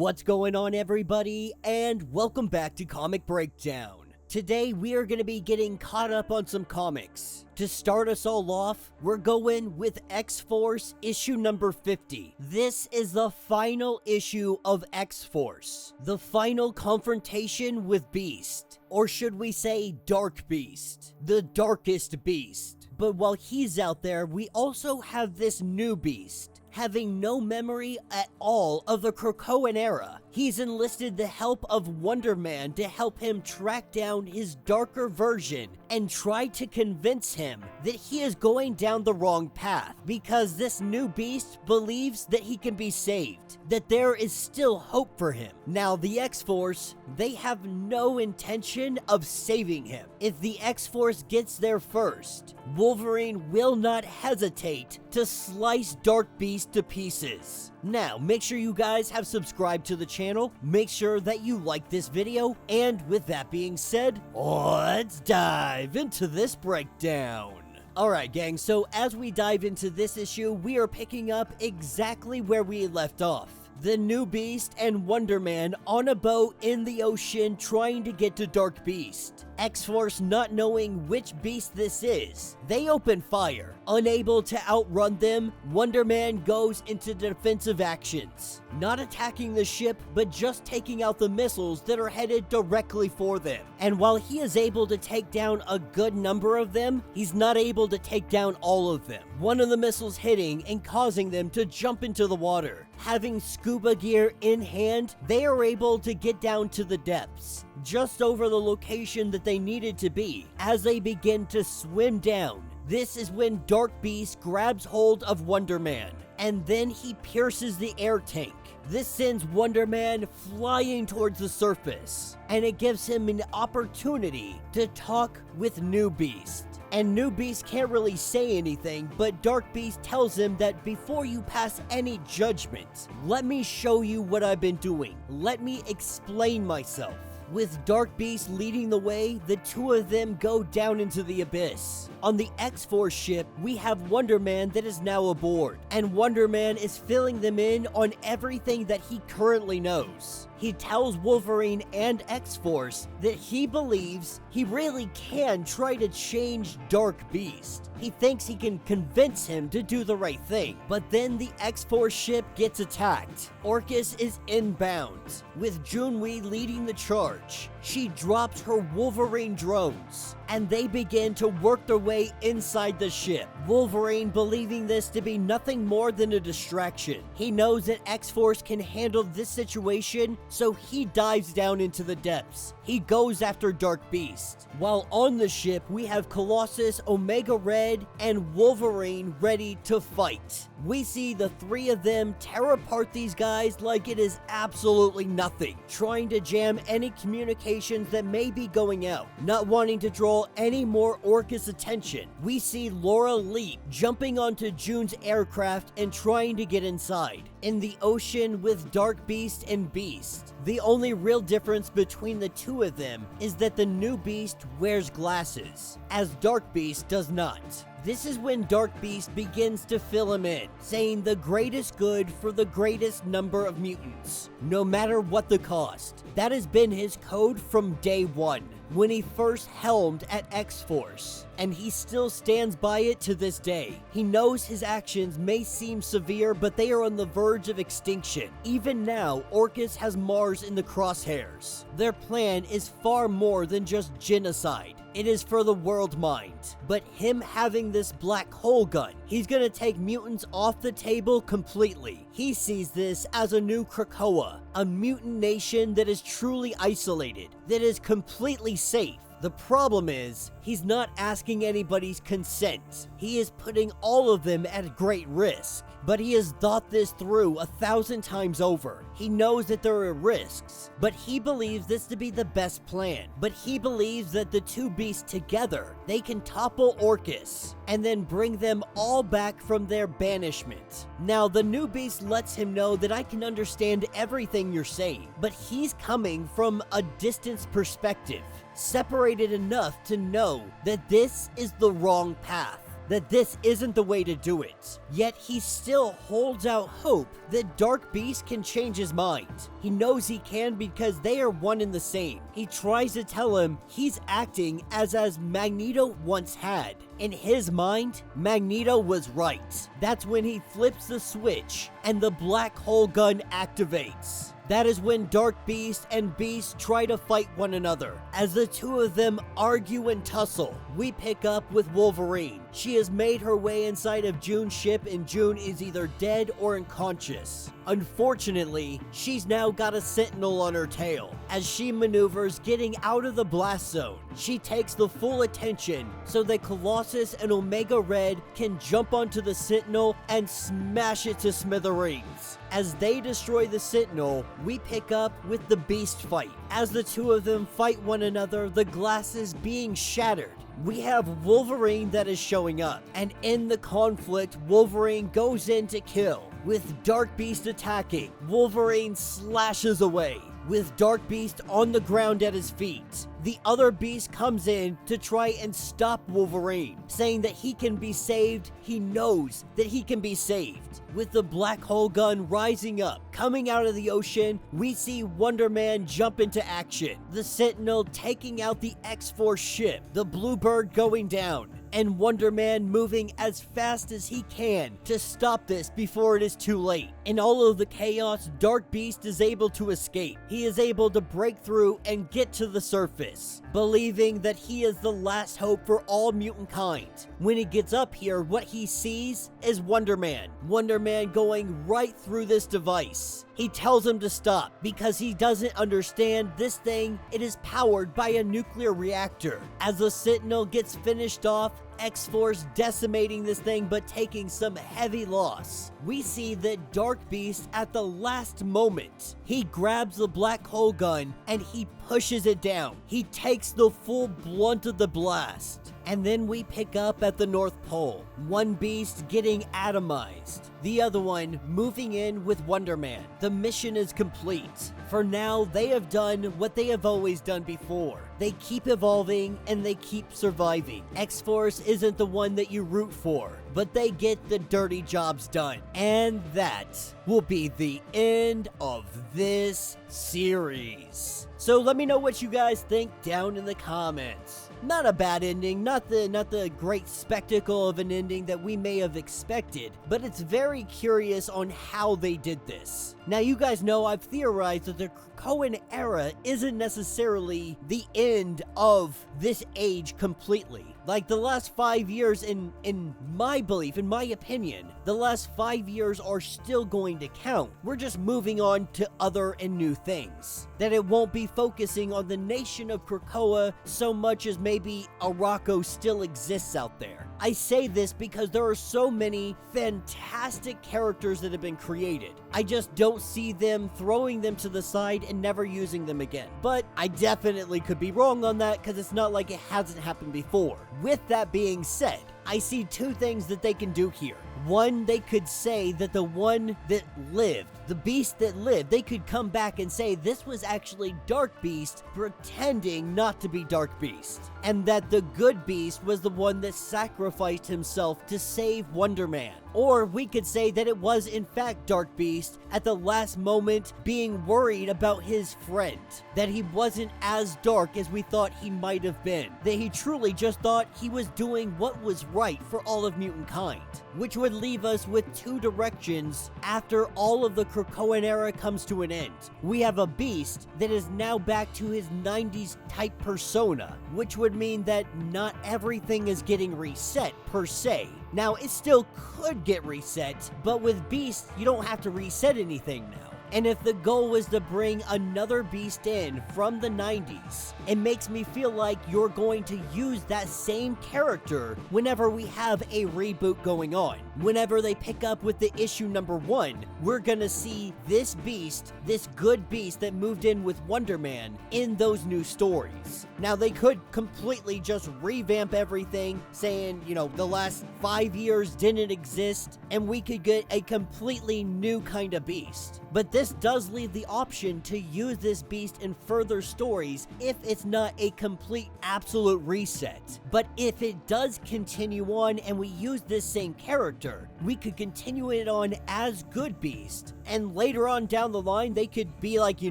What's going on, everybody, and welcome back to Comic Breakdown. Today we are going to be getting caught up on some comics. To start us all off, we're going with X-Force issue number 50. This is the final issue of X-Force, the final confrontation with Beast, or should we say Dark Beast, the darkest beast. But while he's out there, we also have this new beast, having no memory at all of the Krakoan era. He's enlisted the help of Wonder Man to help him track down his darker version and try to convince him that he is going down the wrong path, because this new beast believes that he can be saved, that there is still hope for him. Now, the X-Force, they have no intention of saving him. If the X-Force gets there first, Wolverine will not hesitate to slice Dark Beast to pieces. Now, make sure you guys have subscribed to the channel, make sure that you like this video, and with that being said, let's dive into this breakdown. Alright gang, so as we dive into this issue, we are picking up exactly where we left off. The new Beast and Wonder Man on a boat in the ocean trying to get to Dark Beast. X-Force not knowing which beast this is, they open fire. Unable to outrun them, Wonder Man goes into defensive actions, not attacking the ship, but just taking out the missiles that are headed directly for them. And while he is able to take down a good number of them, he's not able to take down all of them. One of the missiles hitting and causing them to jump into the water. Having scuba gear in hand, they are able to get down to the depths, just over the location that they needed to be. As they begin to swim down, this is when Dark Beast grabs hold of Wonder Man, and then he pierces the air tank. This sends Wonder Man flying towards the surface, and it gives him an opportunity to talk with New Beast. And New Beast can't really say anything, but Dark Beast tells him that before you pass any judgment, let me show you what I've been doing. Let me explain myself. With Dark Beast leading the way, the two of them go down into the abyss. On the X-Force ship, we have Wonder Man that is now aboard, and Wonder Man is filling them in on everything that he currently knows. He tells Wolverine and X-Force that he believes he really can try to change Dark Beast. He thinks he can convince him to do the right thing. But then the X-Force ship gets attacked. Orcus is inbound, with Junwei leading the charge. She drops her Wolverine drones, and they begin to work their way inside the ship. Wolverine believing this to be nothing more than a distraction. He knows that X-Force can handle this situation, so he dives down into the depths. He goes after Dark Beast. While on the ship, we have Colossus, Omega Red, and Wolverine ready to fight. We see the three of them tear apart these guys like it is absolutely nothing, trying to jam any communications that may be going out, not wanting to draw any more Orcus attention. We see Laura leap, jumping onto June's aircraft and trying to get inside. In the ocean with Dark Beast and Beast, the only real difference between the two of them is that the new Beast wears glasses, as Dark Beast does not. This is when Dark Beast begins to fill him in, saying the greatest good for the greatest number of mutants, no matter what the cost. That has been his code from day one, when he first helmed at X-Force, and he still stands by it to this day. He knows his actions may seem severe, but they are on the verge of extinction. Even now, Orcus has Mars in the crosshairs. Their plan is far more than just genocide. It is for the world mind. But him having this black hole gun, he's gonna take mutants off the table completely. He sees this as a new Krakoa, a mutant nation that is truly isolated, that is completely safe. The problem is, he's not asking anybody's consent. He is putting all of them at great risk. But he has thought this through 1,000 times over. He knows that there are risks, but he believes this to be the best plan. But he believes that the two beasts together, they can topple Orcus and then bring them all back from their banishment. Now, the new beast lets him know that I can understand everything you're saying, but he's coming from a distance perspective, separated enough to know that this is the wrong path. that this isn't the way to do it. Yet he still holds out hope that Dark Beast can change his mind. He knows he can because they are one and the same. He tries to tell him he's acting as Magneto once had. In his mind, Magneto was right. That's when he flips the switch and the black hole gun activates. That is when Dark Beast and Beast try to fight one another. As the two of them argue and tussle, we pick up with Wolverine. She has made her way inside of June's ship and June is either dead or unconscious. Unfortunately, she's now got a sentinel on her tail. As she maneuvers getting out of the blast zone, she takes the full attention so that Colossus and Omega Red can jump onto the sentinel and smash it to smithereens. As they destroy the sentinel, we pick up with the Beast fight. As the two of them fight one another, the glass is being shattered. We have Wolverine that is showing up, and in the conflict, Wolverine goes in to kill. With Dark Beast attacking, Wolverine slashes away, with Dark Beast on the ground at his feet. The other Beast comes in to try and stop Wolverine, saying that he can be saved. He knows that he can be saved. With the black hole gun rising up, coming out of the ocean, we see Wonder Man jump into action. The Sentinel taking out the X-Force ship, the Bluebird going down, and Wonder Man moving as fast as he can to stop this before it is too late. In all of the chaos, Dark Beast is able to escape. He is able to break through and get to the surface, believing that he is the last hope for all mutant kind. When he gets up here, what he sees is Wonder Man. Wonder Man going right through this device. He tells him to stop because he doesn't understand this thing. It is powered by a nuclear reactor. As the Sentinel gets finished off, X-Force decimating this thing but taking some heavy loss. We see that Dark Beast at the last moment, he grabs the black hole gun and he pushes it down. He takes the full blunt of the blast. And then we pick up at the North Pole. One Beast getting atomized, the other one moving in with Wonder Man. The mission is complete. For now, they have done what they have always done before. They keep evolving and they keep surviving. X-Force isn't the one that you root for, but they get the dirty jobs done. And that will be the end of this series. So let me know what you guys think down in the comments. Not a bad ending, not the great spectacle of an ending that we may have expected, but it's very curious on how they did this. Now, you guys know I've theorized that the Krakoan era isn't necessarily the end of this age completely. Like, the last 5 years, in my belief, in my opinion, the last 5 years are still going to count. We're just moving on to other and new things. That it won't be focusing on the nation of Krakoa so much as maybe Arakko still exists out there. I say this because there are so many fantastic characters that have been created. I just don't see them throwing them to the side and never using them again. But I definitely could be wrong on that because it's not like it hasn't happened before. With that being said, I see two things that they can do here. One, they could say that the one that lived, the beast that lived, they could come back and say this was actually Dark Beast pretending not to be Dark Beast. And that the good beast was the one that sacrificed himself to save Wonder Man. Or we could say that it was in fact Dark Beast at the last moment being worried about his friend. That he wasn't as dark as we thought he might have been. That he truly just thought he was doing what was right for all of mutant kind. Which would leave us with two directions after all of the Krakoan era comes to an end. We have a beast that is now back to his 90s type persona, which would mean that not everything is getting reset per se. Now, it still could get reset, but with Beast, you don't have to reset anything now. And if the goal was to bring another beast in from the 90s, it makes me feel like you're going to use that same character whenever we have a reboot going on. Whenever they pick up with the issue number 1, we're gonna see this beast, this good beast that moved in with Wonder Man, in those new stories. Now, they could completely just revamp everything, saying, you know, the last 5 years didn't exist, and we could get a completely new kind of beast. But this this does leave the option to use this beast in further stories if it's not a complete absolute reset. But if it does continue on and we use this same character, we could continue it on as Good Beast, and later on down the line they could be like, you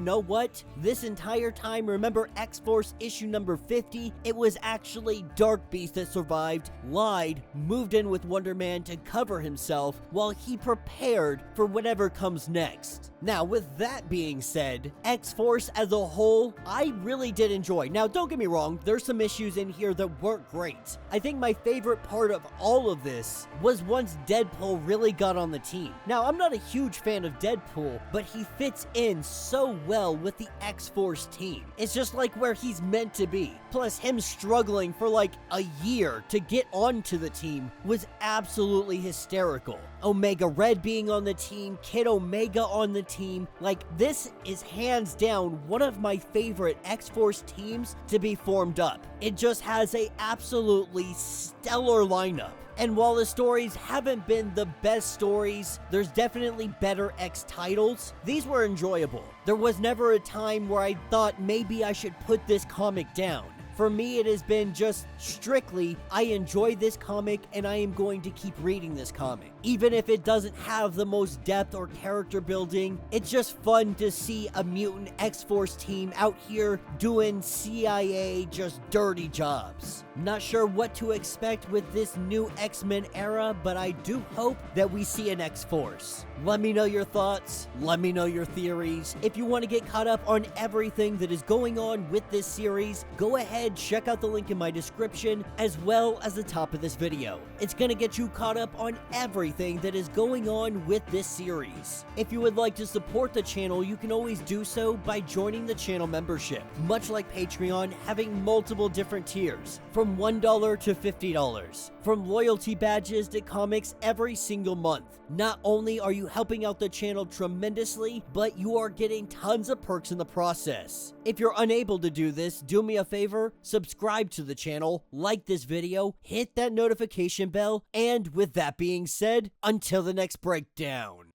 know what, this entire time, remember X-Force issue number 50, it was actually Dark Beast that survived, lied, moved in with Wonder Man to cover himself while he prepared for whatever comes next. Now, with that being said, X-Force as a whole, I really did enjoy. Now, don't get me wrong, there's some issues in here that weren't great. I think my favorite part of all of this was once Deadpool really got on the team. Now, I'm not a huge fan of Deadpool, but he fits in so well with the X-Force team. It's just like where he's meant to be. Plus, him struggling for like a year to get onto the team was absolutely hysterical. Omega Red being on the team, Kid Omega on the team, like this is hands down one of my favorite X-Force teams to be formed up. It just has a absolutely stellar lineup. And while the stories haven't been the best stories, there's definitely better X titles. These were enjoyable. There was never a time where I thought maybe I should put this comic down. For me, it has been just strictly, I enjoy this comic and I am going to keep reading this comic. Even if it doesn't have the most depth or character building, it's just fun to see a mutant X-Force team out here doing CIA just dirty jobs. Not sure what to expect with this new X-Men era, but I do hope that we see an X-Force. Let me know your thoughts, let me know your theories. If you want to get caught up on everything that is going on with this series, go ahead, check out the link in my description as well as the top of this video. It's gonna get you caught up on everything that is going on with this series. If you would like to support the channel, you can always do so by joining the channel membership. Much like Patreon, having multiple different tiers, from $1 to $50, from loyalty badges to comics every single month. Not only are you helping out the channel tremendously, but you are getting tons of perks in the process. If you're unable to do this, do me a favor, subscribe to the channel, like this video, hit that notification bell, and with that being said, until the next breakdown.